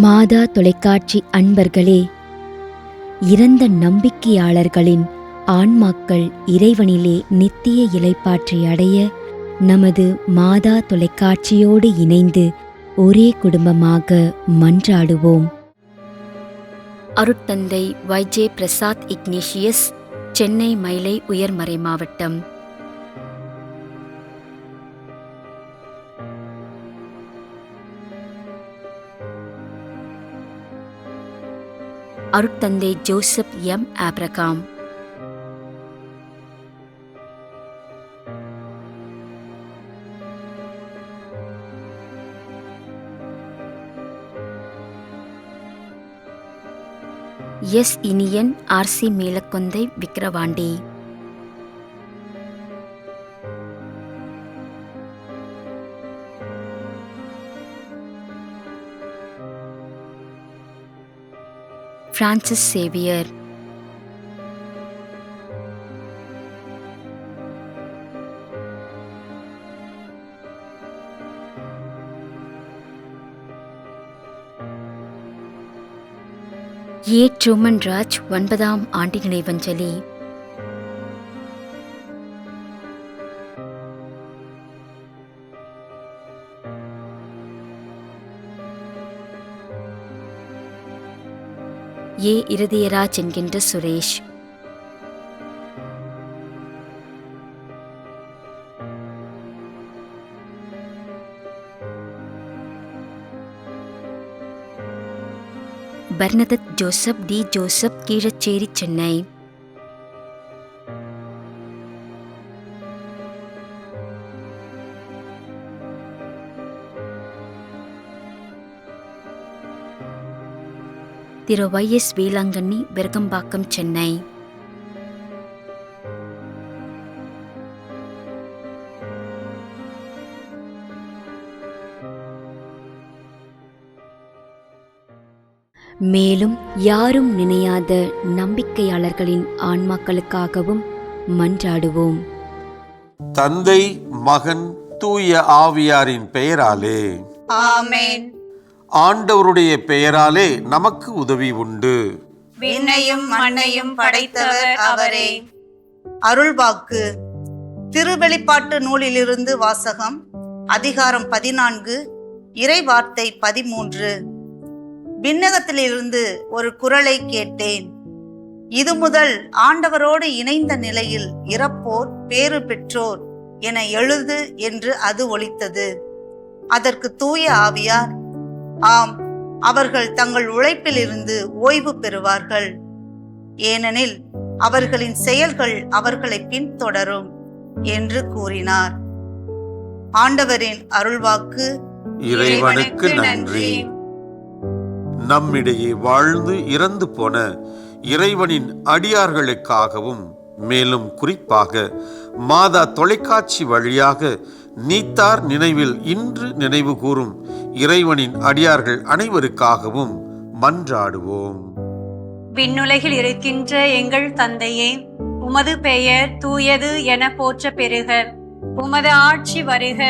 மாதா தொலைக்காட்சி அன்பர்களே, இறந்த நம்பிக்கையாளர்களின் ஆன்மாக்கள் இறைவனிலே நித்திய இளைப்பாற்றி அடைய நமது மாதா தொலைக்காட்சியோடு இணைந்து ஒரே குடும்பமாக மன்றாடுவோம். அருட்தந்தை வைஜே பிரசாத் இக்னேஷியஸ், சென்னை மயிலை உயர்மறை மாவட்டம். அருட்தந்தை Joseph M Abraham. S Iniyan RC Melakondai Vikravandi. Francis Xavier. A Truman Raj 9ஆம் ஆண்டு நினைவஞ்சலி. ஏ இருதயராஜ் என்கின்ற Suresh. Bernadette Joseph D Joseph, Keezhacheri, Chennai. Thiru YS Velankanni, Perungambakkam, Chennai. மேலும் யாரும் நினையாத நம்பிக்கையாளர்களின் ஆன்மாக்களுக்காகவும் மன்றாடுவோம். தந்தை, மகன், தூய ஆவியாரின் பெயராலே ஆமென். ஆண்டவருடைய பெயராலே நமக்கு உதவி உண்டு. விண்ணையும் மண்ணையும் படைத்தவர் அவரே. அருள்வாக்கு. திருவெளிப்பாட்டு நூலிலிருந்து வாசகம். அதிகாரம் 14, இறைவார்த்தை 13. விண்ணகத்திலிருந்து ஒரு குரலை கேட்டேன். இது முதல் ஆண்டவரோடு இணைந்த நிலையில் இறப்போர் பேறு பெற்றோர் என எழுது என்று அது ஒலித்தது. அதற்கு தூய ஆவியார், ஆம், அவர்கள் தங்கள் உழைப்பிலிருந்து ஓய்வு பெறுவார்கள், ஏனெனில் அவர்களின் செயல்கள் அவர்களை பின்தொடரும் என்று கூறினார். ஆண்டவரின் அருள்வாக்கு. இறைவனுக்கு நன்றி. நம்மிடையே வாழ்ந்து இறந்து போன இறைவனின் அடியார்களுக்காகவும், மேலும் குறிப்பாக மாதா தொலைக்காட்சி வழியாக நீத்தார் நினைவில் இன்று நினைவு கூறும் இறைவனின் அடியார்கள் அனைவருக்காகவும் மன்றாடுவோம். விண்ணுலகில் இருக்கின்ற எங்கள் தந்தையே, உமது பெயர் தூயது என போற்ற பெறுக. உமது ஆட்சி வருக.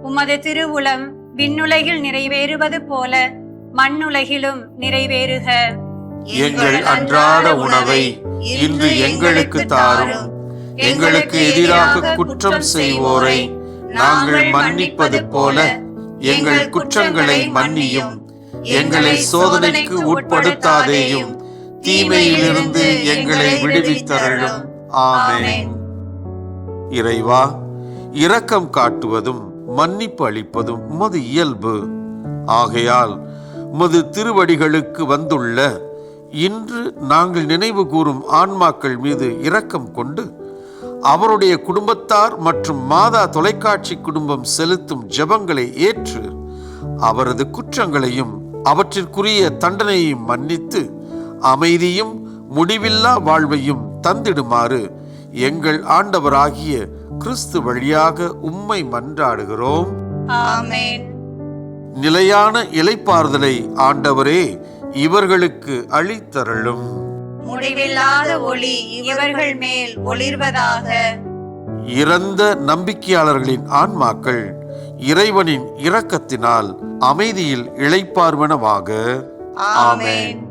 உமது திருவுளம் விண்ணுலகில் நிறைவேறுவது போல மண்ணுலகிலும் நிறைவேறுக. எங்கள் அன்றாட உணவை இன்று எங்களுக்கு தாரும். எங்களுக்கு எதிராக குற்றம் செய்வோரை நாங்கள் மன்னிப்பது போல எங்கள் குற்றங்களை மன்னியும். எங்களை சோதனைக்கு உட்படுத்தாதேயும், தீமையிலிருந்து எங்களை விடுவித்தருளும். ஆமென். இறைவா, இரக்கம் காட்டுவதும் மன்னிப்பு அளிப்பதும் உமது இயல்பு. ஆகையால் உமது திருவடிகளுக்கு வந்துள்ள இன்று நாங்கள் நினைவு கூறும் ஆன்மாக்கள் மீது இரக்கம் கொண்டு அவருடைய குடும்பத்தார் மற்றும் மாதா தொலைக்காட்சி குடும்பம் செலுத்தும் ஜெபங்களை ஏற்று அவரது குற்றங்களையும் அவற்றிற்குரிய தண்டனையையும் மன்னித்து அமைதியும் முடிவில்லா வாழ்வையும் தந்திடுமாறு எங்கள் ஆண்டவராகிய கிறிஸ்து வழியாக உம்மை மன்றாடுகிறோம். ஆமென். நிலையான இளைப்பாறுதலை ஆண்டவரே இவர்களுக்கு அளித்தருளும். முடிவில்லாத ஒளி இவர்கள் மேல் ஒளிர்வதாக. இறந்த நம்பிக்கையாளர்களின் ஆன்மாக்கள் இறைவனின் இரக்கத்தினால் அமைதியில் இளைப்பார்வனவாக. ஆமென்.